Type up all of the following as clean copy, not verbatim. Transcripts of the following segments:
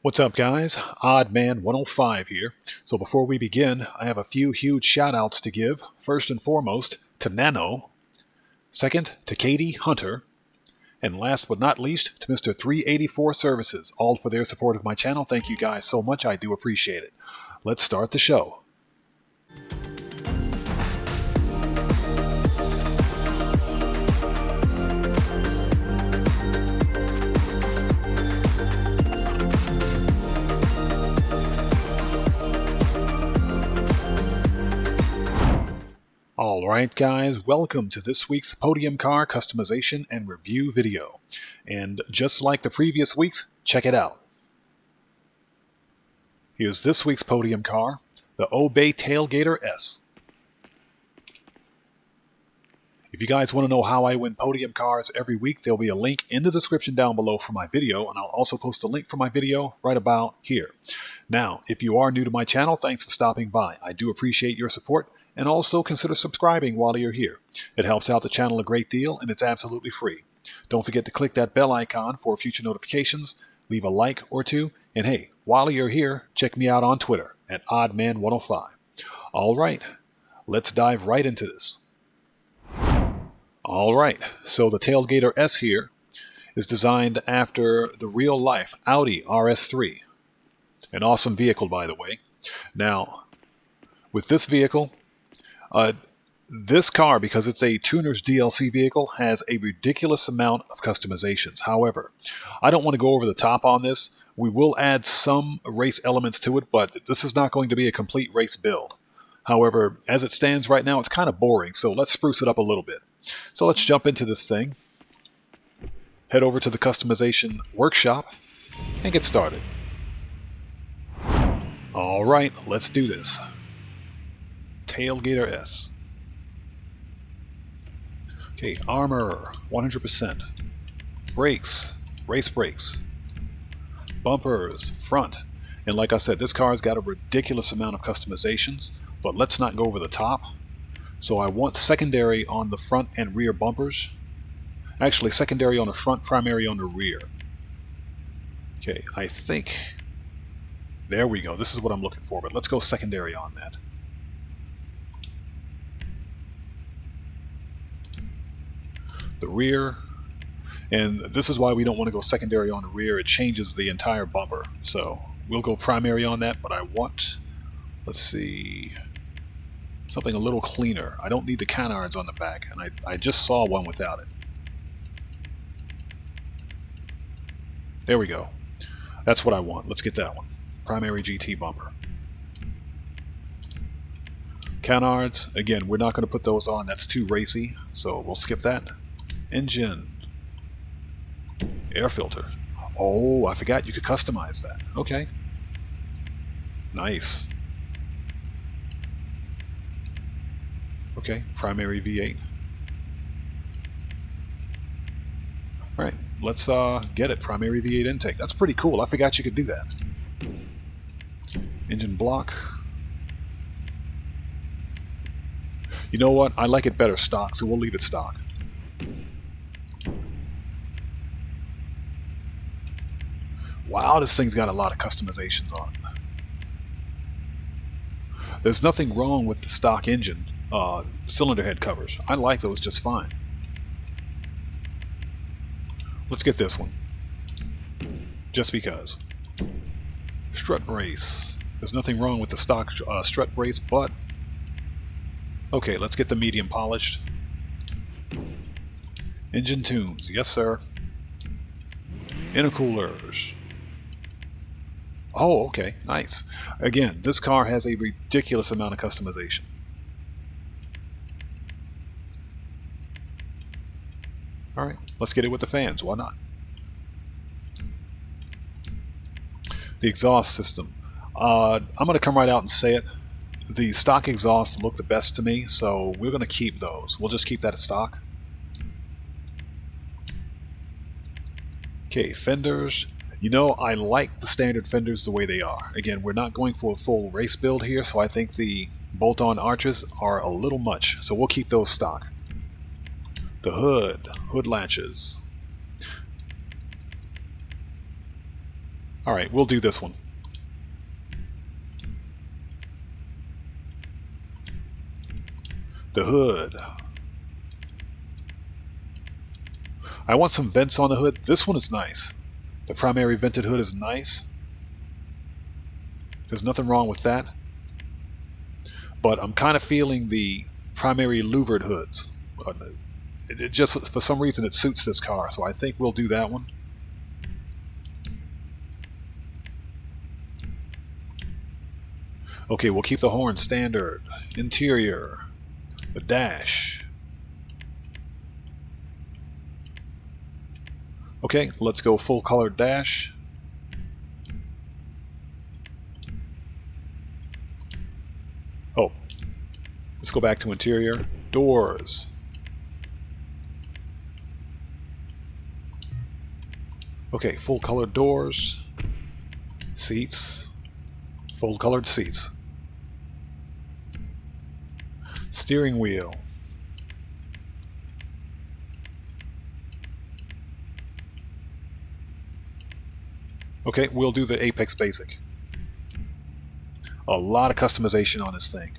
What's up, guys? OddMan105 here. So before we begin, I have a few huge shout-outs to give. First and foremost, to Nano. Second, to Katie Hunter. And last but not least, to Mr. 384 Services, all for their support of my channel. Thank you guys so much. I do appreciate it. Let's start the show. Alright guys, welcome to this week's Podium car customization and review video. And just like the previous weeks, check it out. Here's this week's Podium car, the Audi Tailgater S. If you guys want to know how I win Podium cars every week, there'll be a link in the description down below for my video, and I'll also post a link for my video right about here. Now, if you are new to my channel, thanks for stopping by. I do appreciate your support. And also consider subscribing while you're here. It helps out the channel a great deal, and it's absolutely free. Don't forget to click that bell icon for future notifications, leave a like or two, and hey, while you're here, check me out on Twitter at OddMan105. Alright, let's dive right into this. Alright, so the Tailgater S here is designed after the real-life Audi RS3. An awesome vehicle, by the way. Now, with this vehicle, this car, because it's a tuner's DLC vehicle, has a ridiculous amount of customizations. However, I don't want to go over the top on this. We will add some race elements to it, but this is not going to be a complete race build. However, as it stands right now, it's kind of boring, so let's spruce it up a little bit. So let's jump into this thing, head over to the customization workshop, and get started. Alright, let's do this. Tailgater S. Okay, armor 100%. Brakes, race brakes. Bumpers, front. And like I said, this car's got a ridiculous amount of customizations, but let's not go over the top. So I want secondary on the front and rear bumpers. Actually, secondary on the front, primary on the rear. Okay, I think... There we go. This is what I'm looking for, but let's go secondary on that. The rear, and this is why we don't want to go secondary on the rear. It changes the entire bumper, so we'll go primary on that. But I want, let's see, something a little cleaner. I don't need the canards on the back, and I just saw one without it. There we go. That's what I want. Let's get that one. Primary GT bumper. Canards, again, we're not going to put those on. That's too racy, so we'll skip that. Engine, air filter. Oh, I forgot you could customize that. Okay, nice. Okay, primary V8. All right, let's get it. Primary V8 intake. That's pretty cool. I forgot you could do that. Engine block. You know what? I like it better stock, so we'll leave it stock. Wow, this thing's got a lot of customizations on it. There's nothing wrong with the stock engine cylinder head covers. I like those just fine. Let's get this one. Just because. Strut brace. There's nothing wrong with the stock strut brace, but... Okay, let's get the medium polished. Engine tunes. Yes, sir. Intercoolers. Oh, okay, nice. Again, this car has a ridiculous amount of customization. Alright, let's get it with the fans, why not? The exhaust system. I'm going to come right out and say it. The stock exhausts look the best to me, so we're going to keep those. We'll just keep that as stock. Okay, fenders. You know, I like the standard fenders the way they are. Again, we're not going for a full race build here, so I think the bolt-on arches are a little much, so we'll keep those stock. The hood latches. Alright, we'll do this one. The hood. I want some vents on the hood. This one is nice. The primary vented hood is nice. There's nothing wrong with that. But I'm kind of feeling the primary louvered hoods. It just, for some reason, it suits this car, so I think we'll do that one. Okay, we'll keep the horn standard. Interior. The dash. Okay, let's go full color dash. Oh, let's go back to interior. Doors. Okay, full color doors. Seats. Full colored seats. Steering wheel. Okay, we'll do the Apex Basic. A lot of customization on this thing.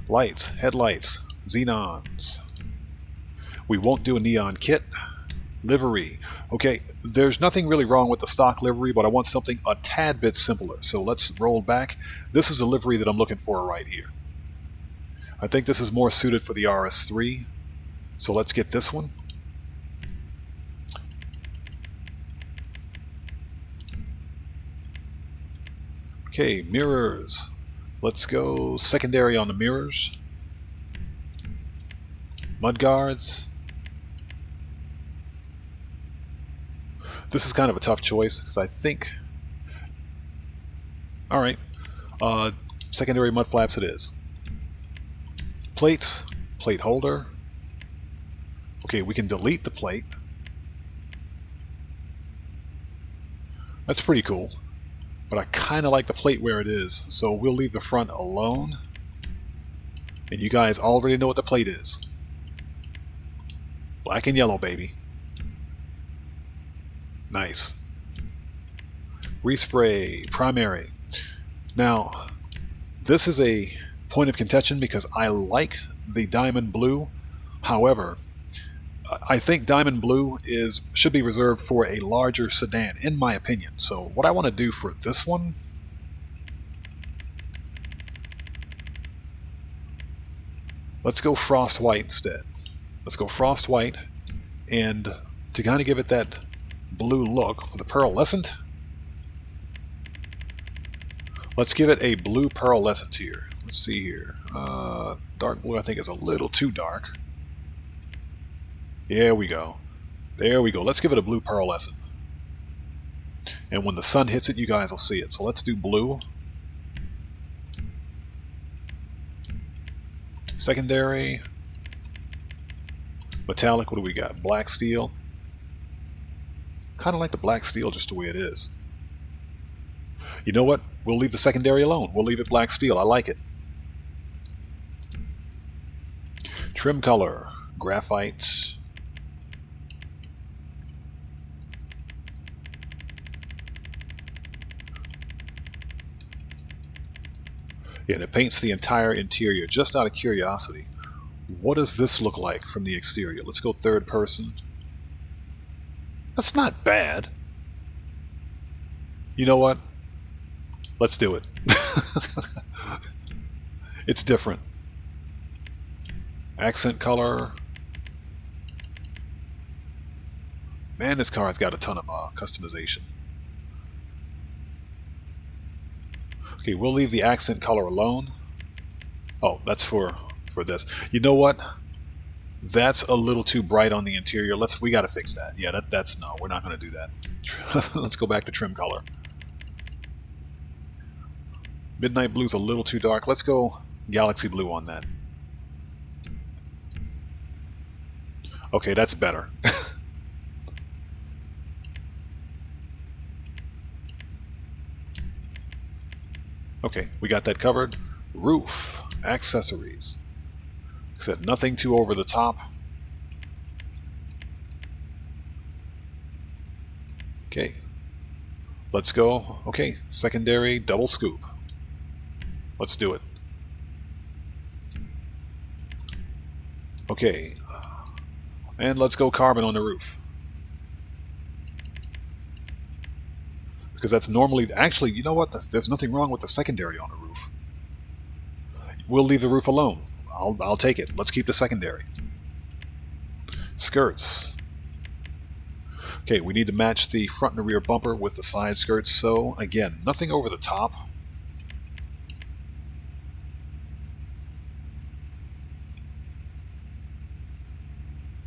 Lights, headlights, xenons. We won't do a neon kit. Livery. Okay, there's nothing really wrong with the stock livery, but I want something a tad bit simpler. So let's roll back. This is the livery that I'm looking for right here. I think this is more suited for the RS3. So let's get this one. Okay, mirrors. Let's go secondary on the mirrors. Mudguards. This is kind of a tough choice because I think... Alright, secondary mud flaps it is. Plates, plate holder. Okay, we can delete the plate. That's pretty cool. But I kind of like the plate where it is, so we'll leave the front alone. And you guys already know what the plate is. Black and yellow, baby. Nice. Respray, primary. Now, this is a point of contention because I like the diamond blue. However, I think diamond blue should be reserved for a larger sedan, in my opinion. So what I want to do for this one, let's go frost white instead. Let's go frost white, and to kind of give it that blue look with the pearlescent, let's give it a blue pearlescent here. Let's see here. Dark blue I think is a little too dark. There we go. There we go. Let's give it a blue pearlescent. And when the sun hits it, you guys will see it. So let's do blue. Secondary. Metallic, what do we got? Black steel. Kind of like the black steel just the way it is. You know what? We'll leave the secondary alone. We'll leave it black steel. I like it. Trim color. Graphite. Yeah, and it paints the entire interior. Just out of curiosity, what does this look like from the exterior? Let's go third person. That's not bad. You know what? Let's do it. It's different. Accent color. Man, this car has got a ton of customization. Okay, we'll leave the accent color alone. Oh, that's for this. You know what? That's a little too bright on the interior. We got to fix that. Yeah, that's no, we're not going to do that. Let's go back to trim color. Midnight blue's a little too dark. Let's go galaxy blue on that. Okay, that's better. Okay, we got that covered. Roof, accessories. Except nothing too over the top. Okay, Let's go. Okay, secondary double scoop. Let's do it. Okay, and let's go carbon on the roof. Because that's normally, actually, you know what? There's nothing wrong with the secondary on the roof. We'll leave the roof alone. I'll take it. Let's keep the secondary. Skirts. Okay, we need to match the front and the rear bumper with the side skirts. So, again, nothing over the top.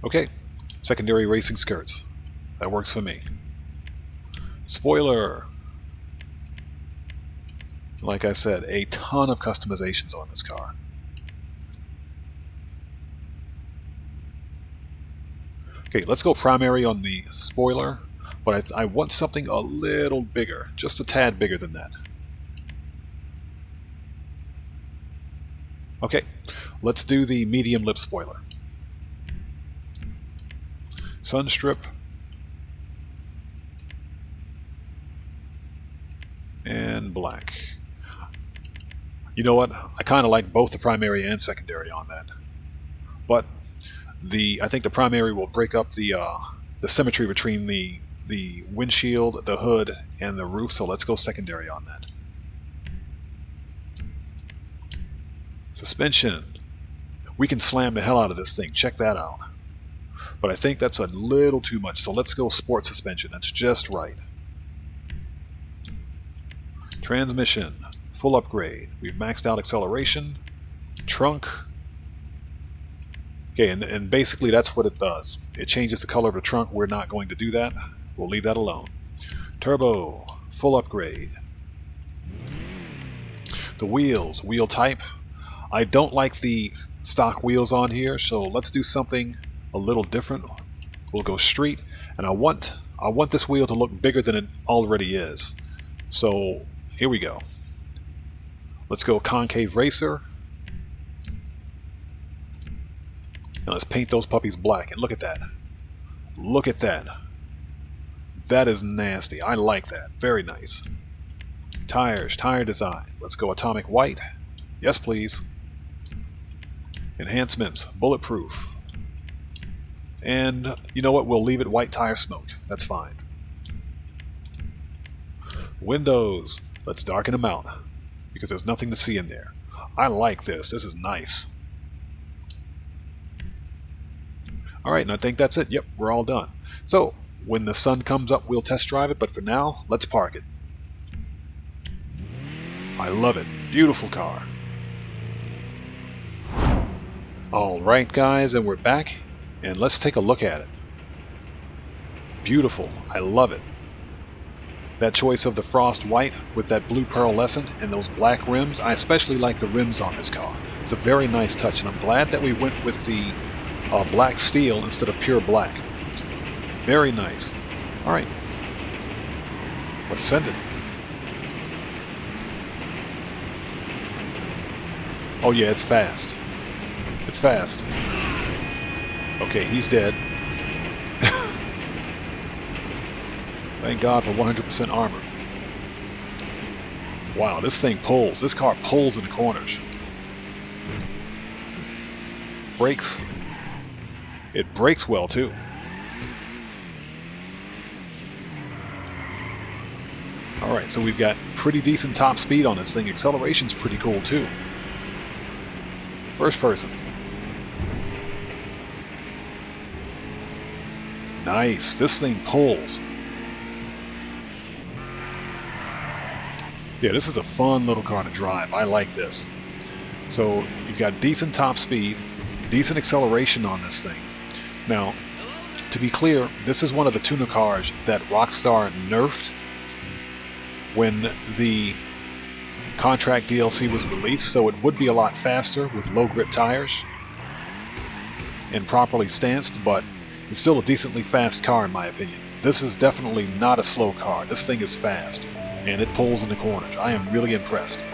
Okay, secondary racing skirts. That works for me. Spoiler. Like I said, a ton of customizations on this car. Okay, let's go primary on the spoiler, but I want something a little bigger, just a tad bigger than that. Okay, let's do the medium lip spoiler. Sun strip. And black. You know what? I kind of like both the primary and secondary on that. But I think the primary will break up the symmetry between the windshield, the hood, and the roof, so let's go secondary on that. Suspension. We can slam the hell out of this thing. Check that out. But I think that's a little too much, so let's go sport suspension. That's just right. Transmission. Full upgrade. We've maxed out acceleration. Trunk. Okay, and basically that's what it does. It changes the color of the trunk. We're not going to do that. We'll leave that alone. Turbo. Full upgrade. The wheels. Wheel type. I don't like the stock wheels on here, so let's do something a little different. We'll go street, and I want this wheel to look bigger than it already is. So here we go. Let's go concave racer. Now let's paint those puppies black, and look at that. Look at that. That is nasty. I like that. Very nice. Tires, tire design. Let's go atomic white. Yes, please. Enhancements, bulletproof. And you know what? We'll leave it white tire smoke. That's fine. Windows. Let's darken them out because there's nothing to see in there. I like this. This is nice. Alright, and I think that's it. Yep, we're all done. So, when the sun comes up, we'll test drive it, but for now, let's park it. I love it. Beautiful car. Alright, guys, and we're back, and let's take a look at it. Beautiful. I love it. That choice of the frost white with that blue pearlescent and those black rims, I especially like the rims on this car. It's a very nice touch, and I'm glad that we went with the black steel instead of pure black. Very nice. Alright. Let's send it. Oh yeah, it's fast. It's fast. Okay, he's dead. Thank God for 100% armor. Wow, this thing pulls. This car pulls in the corners. Brakes. It brakes well, too. Alright, so we've got pretty decent top speed on this thing. Acceleration's pretty cool, too. First person. Nice. This thing pulls. Yeah, this is a fun little car to drive. I like this. So you've got decent top speed, decent acceleration on this thing. Now, to be clear, this is one of the tuner cars that Rockstar nerfed when the contract DLC was released, so it would be a lot faster with low grip tires and properly stanced, but it's still a decently fast car in my opinion. This is definitely not a slow car. This thing is fast, and it pulls in the corners. I am really impressed.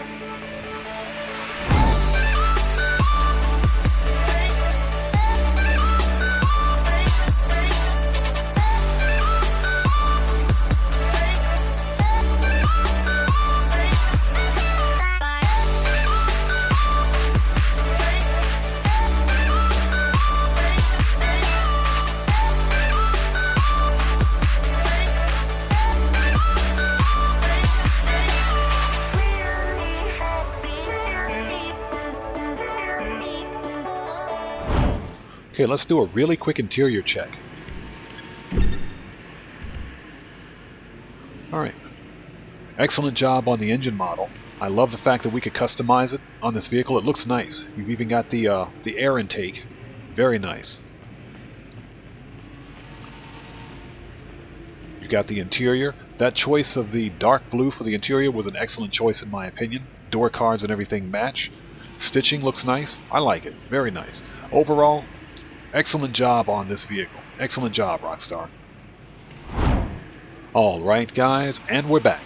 Okay, let's do a really quick interior check. Alright. Excellent job on the engine model. I love the fact that we could customize it on this vehicle. It looks nice. You've even got the air intake. Very nice. You got the interior. That choice of the dark blue for the interior was an excellent choice in my opinion. Door cards and everything match. Stitching looks nice. I like it. Very nice. Overall, excellent job on this vehicle. Excellent job, Rockstar. Alright guys, and we're back.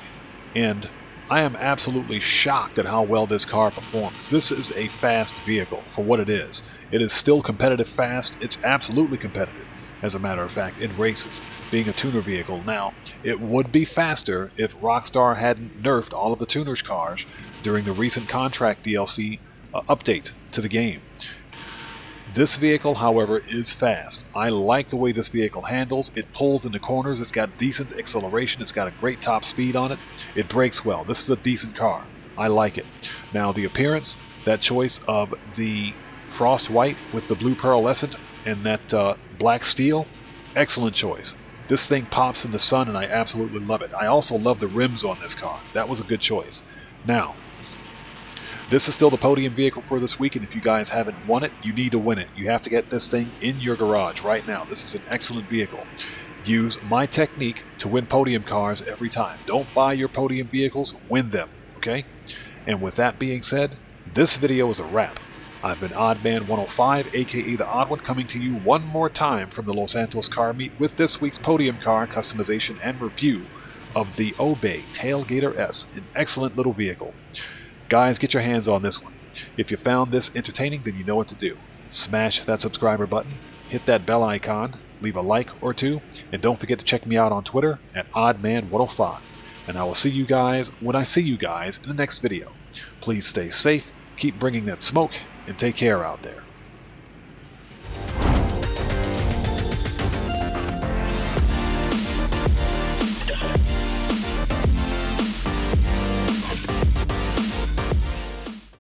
And I am absolutely shocked at how well this car performs. This is a fast vehicle for what it is. It is still competitive fast. It's absolutely competitive, as a matter of fact, in races, being a tuner vehicle. Now, it would be faster if Rockstar hadn't nerfed all of the tuners' cars during the recent contract DLC update to the game. This vehicle, however, is fast. I like the way this vehicle handles. It pulls into corners. It's got decent acceleration. It's got a great top speed on it. It brakes well. This is a decent car. I like it. Now, the appearance, that choice of the frost white with the blue pearlescent and that black steel, excellent choice. This thing pops in the sun and I absolutely love it. I also love the rims on this car. That was a good choice. Now, this is still the podium vehicle for this week, and if you guys haven't won it, you need to win it. You have to get this thing in your garage right now. This is an excellent vehicle. Use my technique to win podium cars every time. Don't buy your podium vehicles, win them, okay? And with that being said, this video is a wrap. I've been OddMan105, aka The Odd One, coming to you one more time from the Los Santos Car Meet with this week's podium car customization and review of the Obey Tailgater S, an excellent little vehicle. Guys, get your hands on this one. If you found this entertaining, then you know what to do. Smash that subscriber button, hit that bell icon, leave a like or two, and don't forget to check me out on Twitter at OddMan105. And I will see you guys when I see you guys in the next video. Please stay safe, keep bringing that smoke, and take care out there.